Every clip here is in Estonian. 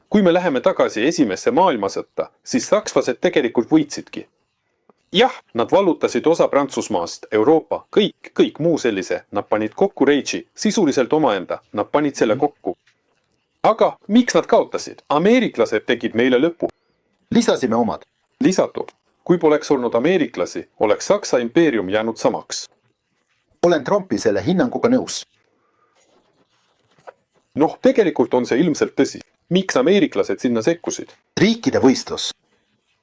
kui me läheme tagasi esimesse maailmasõtta, siis sakslased tegelikult võitsidki. Jah, nad vallutasid osa Prantsusmaast, Euroopa, kõik muu sellise, nad panid kokku Reichi, sisuliselt omaenda, nad panid selle kokku. Aga miks nad kaotasid? Ameeriklased tegid meile lõpu. Lisasime omad. Lisatud, kui poleks olnud ameeriklasi, oleks Saksa impeerium jäänud samaks. Olen Trumpi selle hinnanguga nõus. Noh, tegelikult on see ilmselt tõsi. Miks ameeriklased sinna sekkusid? Riikide võistlus.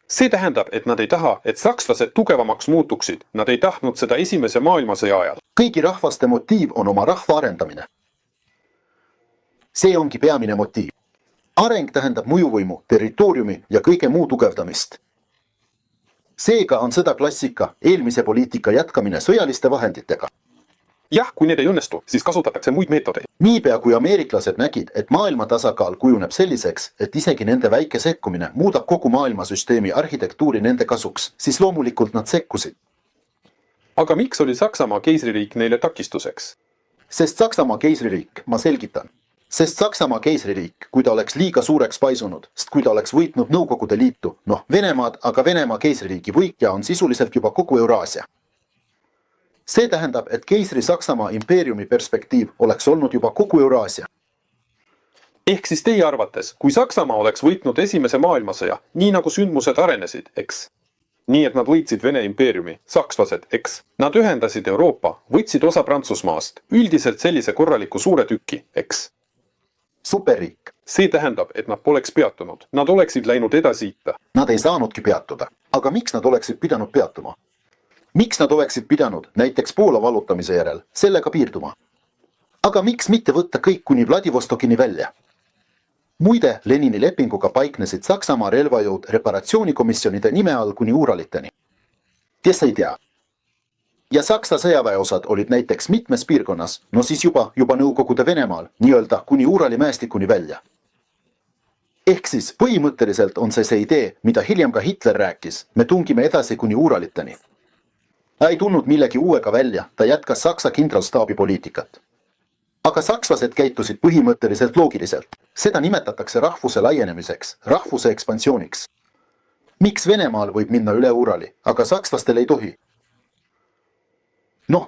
See tähendab, et nad ei taha, et sakslased tugevamaks muutuksid. Nad ei tahtnud seda esimese maailmasõja ajal. Kõigi rahvaste motiiv on oma rahva arendamine. See ongi peamine motiiv. Areng tähendab mõjuvõimu, territooriumi ja kõige muu tugevdamist. Seega on seda klassika eelmise poliitika jätkamine sõjaliste vahenditega. Jah, kui need ei õnnestu, siis kasutatakse muid meetodeid. Niipea kui ameeriklased nägid, et maailma tasakaal kujuneb selliseks, et isegi nende väike sekkumine muudab kogu maailmasüsteemi arhitektuuri nende kasuks, siis loomulikult nad sekkusid. Aga miks oli Saksamaa keisririik neile takistuseks? Sest Saksamaa keisririik, ma selgitan. Sest Saksamaa keisririik, kui ta oleks liiga suureks paisunud, sest kui ta oleks võitnud Nõukogude Liitu, Venemaad, aga Venemaa keisririigi võitja on sisuliselt juba kogu Euraasia. See tähendab, et keisri Saksamaa impeeriumi perspektiiv oleks olnud juba kogu Euraasia. Ehk siis teie arvates, kui Saksamaa oleks võitnud esimese maailmasõja, nii nagu sündmused arenesid, eks? Nii et nad võitsid Vene impeeriumi, sakslased, eks? Nad ühendasid Euroopa, võtsid osa Prantsusmaast, üldiselt sellise korraliku suure tüki, eks? Superriik. See tähendab, et nad poleks peatunud. Nad oleksid läinud edasiita. Nad ei saanudki peatuda. Aga miks nad oleksid pidanud peatuma? Miks nad oleksid pidanud, näiteks Poola vallutamise järel, sellega piirduma? Aga miks mitte võtta kõik kuni Vladivostokini välja? Muide, Lenini lepinguga paiknesid Saksamaa relvajõud reparatsioonikomisjonide nime all kuni Uuraliteni. Kes ei tea? Ja Saksa sõjaväeosad olid näiteks mitmes piirkonnas, siis juba Nõukogude Venemaal, nii-öelda kuni Uurali mäestikuni välja. Ehk siis põhimõtteliselt on see idee, mida hiljem ka Hitler rääkis, me tungime edasi kuni Uuraliteni. Ta ei tulnud millegi uuega välja, ta jätkas Saksa kindralstaabi poliitikat. Aga sakslased käitusid põhimõtteliselt loogiliselt. Seda nimetatakse rahvuse laienemiseks, rahvuse ekspansiooniks. Miks Venemaal võib minna üle Uurali, aga sakslastel ei tohi?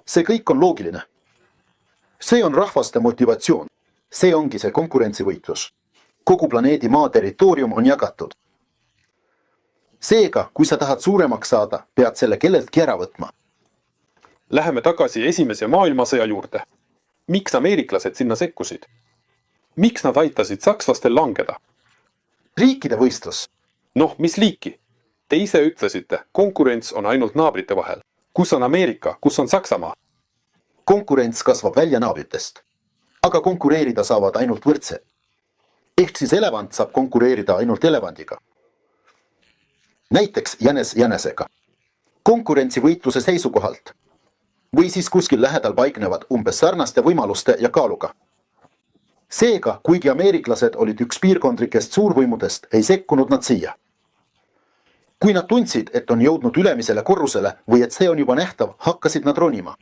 See kõik on loogiline. See on rahvaste motivatsioon. See ongi see konkurentsivõitlus. Kogu planeedi maa territoorium on jagatud. Seega, kui sa tahad suuremaks saada, pead selle kelleltki ära võtma. Läheme tagasi esimese maailmasõja juurde. Miks ameeriklased sinna sekkusid? Miks nad aitasid sakslastel langeda? Riikide võistlus. Mis liiki? Te ise ütlesite, konkurents on ainult naabrite vahel. Kus on Ameerika, kus on Saksamaa? Konkurents kasvab välja naabritest. Aga konkureerida saavad ainult võrdsed. Ehk siis elevant saab konkureerida ainult elevandiga. Näiteks jänes jänesega. Konkurentsivõitluse seisukohalt. Või siis kuskil lähedal paiknevad umbes sarnaste võimaluste ja kaaluga. Seega, kuigi ameeriklased olid üks piirkondrikest suurvõimudest, ei sekkunud nad siia. Kui nad tundsid, et on jõudnud ülemisele korrusele või et see on juba nähtav, hakkasid nad ronima.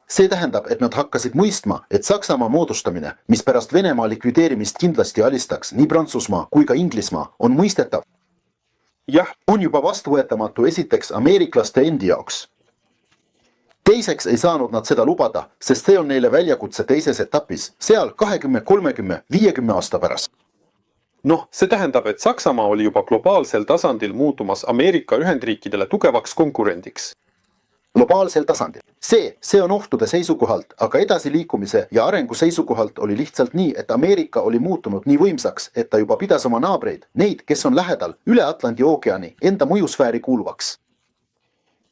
See tähendab, et nad hakkasid mõistma, et Saksamaa moodustamine, mis pärast Venemaa likvideerimist kindlasti alistaks nii Prantsusmaa kui ka Inglismaa, on mõistetav. Jah, on juba vastuvõetamatu esiteks ameeriklaste endi jaoks. Teiseks ei saanud nad seda lubada, sest see on neile väljakutse teises etapis, seal 20, 30, 50 aasta pärast. See tähendab, et Saksamaa oli juba globaalsel tasandil muutumas Ameerika Ühendriikidele tugevaks konkurendiks. Globaalsel tasandil. See on ohtude seisukohalt, aga edasiliikumise ja arengu seisukohalt oli lihtsalt nii, et Ameerika oli muutunud nii võimsaks, et ta juba pidas oma naabreid, neid, kes on lähedal, üle Atlandi ookeani, enda mõjusfääri kuuluvaks.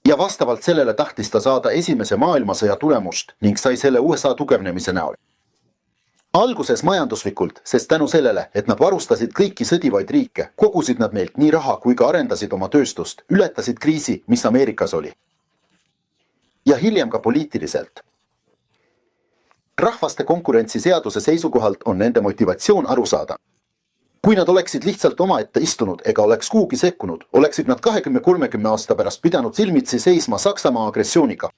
Ja vastavalt sellele tahtis ta saada esimese maailmasõja tulemust ning sai selle USA tugevnemise näol. Alguses majanduslikult, sest tänu sellele, et nad varustasid kõiki sõdivaid riike, kogusid nad neilt nii raha kui ka arendasid oma tööstust, ületasid kriisi, mis Ameerikas oli. Ja hiljem ka poliitiliselt. Rahvaste konkurentsiseaduse seisukohalt on nende motivatsioon aru saada. Kui nad oleksid lihtsalt omaette istunud ega oleks kuhugi sekkunud, oleksid nad 20-30 aasta pärast pidanud silmitsi seisma Saksamaa agressiooniga,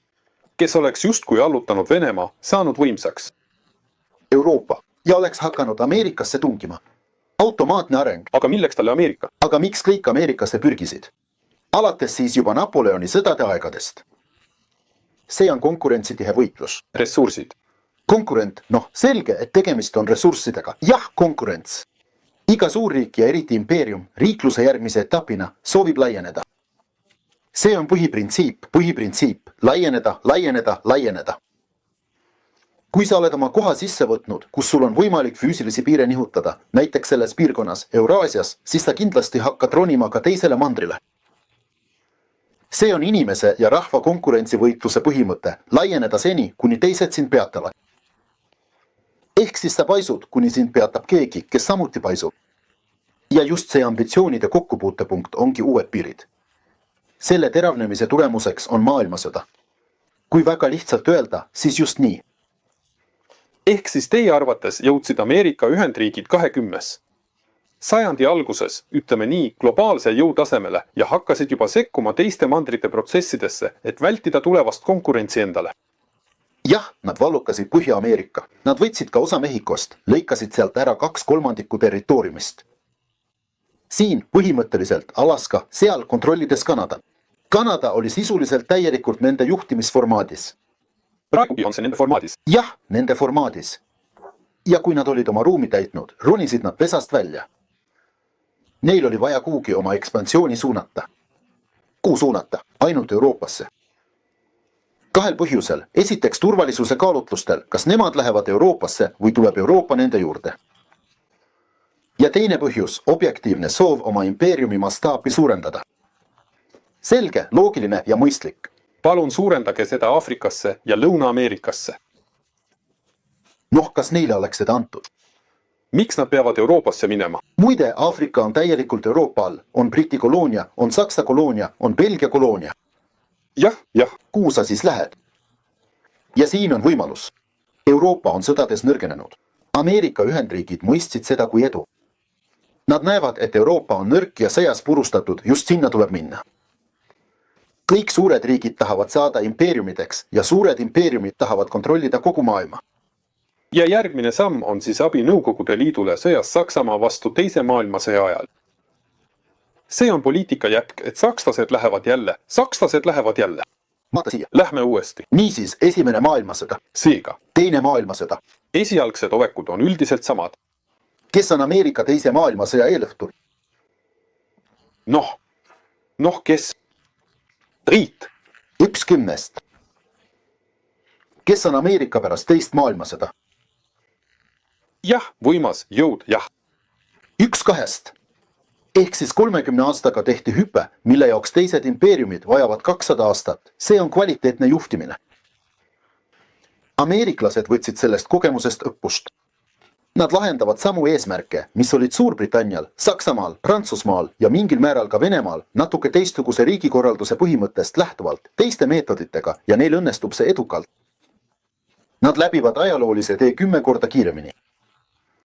kes oleks justkui allutanud Venemaa, saanud võimsaks Euroopa ja oleks hakanud Ameerikasse tungima. automaatne areng. aga milleks talle Ameerika? Aga miks kõik Ameerikasse pürgisid? Alates siis juba Napoleoni sõdade aegadest. See on konkurentsitihe võitlus. ressursid. Konkurent, selge, et tegemist on ressurssidega. Jah, konkurents. Iga suurriik ja eriti impeerium riikluse järgmise etapina soovib laieneda. See on põhiprintsiip, laieneda. Kui sa oled oma koha sisse võtnud, kus sul on võimalik füüsilisi piire nihutada, näiteks selles piirkonnas Euraasias, siis sa kindlasti hakkad ronima ka teisele mandrile. See on inimese ja rahva konkurentsivõitluse põhimõte, laieneda seni, kuni teised sind peatavad. Ehk siis sa paisud, kuni sind peatab keegi, kes samuti paisub. Ja just see ambitsioonide kokkupuutepunkt ongi uued piirid. Selle teravnemise tulemuseks on maailmasõda. Kui väga lihtsalt öelda, siis just nii. Ehk siis teie arvates jõudsid Ameerika Ühendriigid 20. sajandi alguses, ütleme nii, globaalse jõutasemele ja hakkasid juba sekkuma teiste mandrite protsessidesse, et vältida tulevast konkurentsi endale. Jah, nad vallukasid Põhja-Ameerika. Nad võtsid ka osa Mehhikost, lõikasid sealt ära 2/3 territooriumist. Siin põhimõtteliselt Alaska, seal kontrollides Kanada. Kanada oli sisuliselt täielikult nende juhtimisformaadis. Praegugi on see nende formaadis. Jah, nende formaadis. Ja kui nad olid oma ruumi täitnud, ronisid nad pesast välja. Neil oli vaja kuhugi oma ekspansiooni suunata. Kuhu suunata? Ainult Euroopasse. Kahel põhjusel. Esiteks turvalisuse kaalutlustel, kas nemad lähevad Euroopasse või tuleb Euroopa nende juurde. Ja teine põhjus, objektiivne soov oma impeeriumi mastaapi suurendada. Selge, loogiline ja mõistlik. Palun suurendage seda Aafrikasse ja Lõuna-Ameerikasse. Kas neile oleks seda antud? Miks nad peavad Euroopasse minema? Muide, Aafrika on täielikult Euroopa all. On Briti koloonia, on Saksa koloonia, on Belgia koloonia. Jah. Kuhu sa siis lähed? Ja siin on võimalus. Euroopa on sõdades nõrgenenud. Ameerika Ühendriigid mõistsid seda kui edu. Nad näevad, et Euroopa on nõrk ja sõjas purustatud, just sinna tuleb minna. Kõik suured riigid tahavad saada impeeriumideks ja suured impeeriumid tahavad kontrollida kogu maailma. Ja järgmine samm on siis abi Nõukogude Liidule sõjas Saksamaa vastu teise maailmasõja ajal. See on poliitika jätk, et sakslased lähevad jälle. Vaata siia. Lähme uuesti. Niisiis, esimene maailmasõda. Seega, Teine maailmasõda. esialgsed olekud on üldiselt samad. Kes on Ameerika teise maailmasõja eelõhtul? Kes? Riit. 1/10. Kes on Ameerika pärast teist maailmasõda? Jah, võimas, jõud, jah. 1/2. Ehk siis 30 aastaga tehti hüpe, mille jaoks teised impeeriumid vajavad 200 aastat. See on kvaliteetne juhtimine. Ameeriklased võtsid sellest kogemusest õppust. Nad lahendavad samu eesmärke, mis olid Suurbritannial, Saksamaal, Prantsusmaal ja mingil määral ka Venemaal natuke teistsuguse riigikorralduse põhimõttest lähtuvalt, teiste meetoditega ja neil õnnestub see edukalt. Nad läbivad ajaloolise tee 10 korda kiiremini.